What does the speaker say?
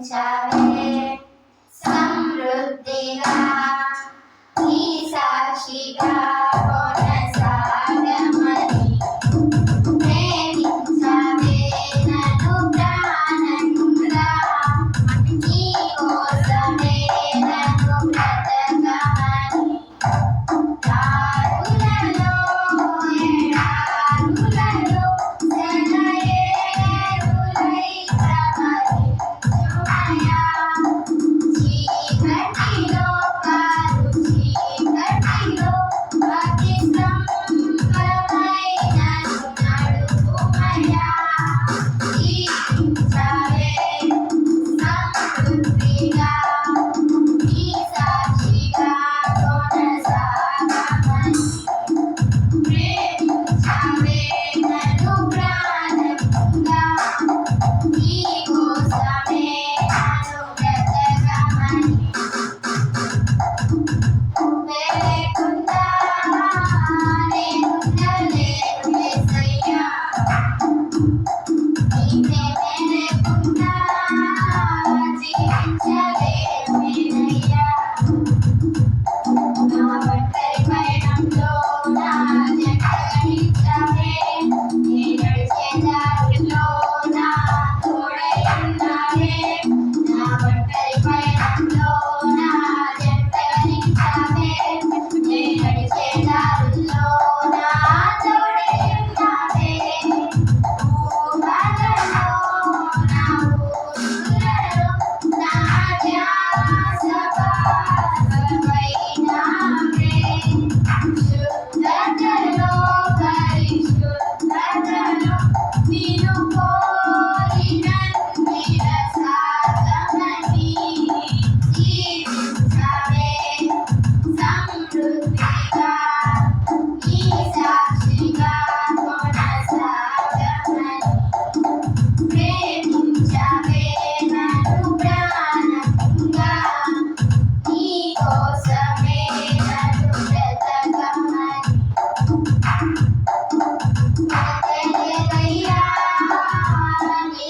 ప్రేమించవే సమృద్ధిగా నీ సాక్షిగా కొనసాగమని ప్రేమించవే నన్ను ప్రాణంగా నీ కోసమే నన్ను బ్రతకమని దారులలో ఎడారులలో సెలయేరులై ప్రవహించుమయా చీకటిలో కారు చీకటిలో అతి స్తంభమై నన్ను నడుపుమయా జీవించవే సమృద్ధిగా నీ సాక్షిగా కొనసాగమని ప్రేమించవే నన్ను ప్రాణంగా నీ కోసమే నన్ను బ్రతకమని నువ్వే లేకుండా నేనుండలేను యేసయ్యా నీ ప్రేమే లేకుండా జీవించలేను నేనయ్యా నా ఒంటరి పయనంలో నా జంటగా నిలిచావే నీ నడిచే దారిలో నా తోడై ఉన్నావే నా ఒంటరి పయనంలో నా జంటగా నిలిచావే నీ నడిచే దారిలో నా తోడై ఉన్నావే ఊహలలో నా ఊసులలో నా ధ్యాస భాగమైనావే శుద్ధతలో పరిశుద్ధతలో నిన్ను పోలి నన్నిరసాగమని జీవించవే సమృద్ధిగా నీ సాక్షిగా కొనసాగమని ప్రేమించవే నన్ను ప్రాణంగా నీ కోసమే నన్ను బ్రతకమని బ్రతకలేదయ్యా నీ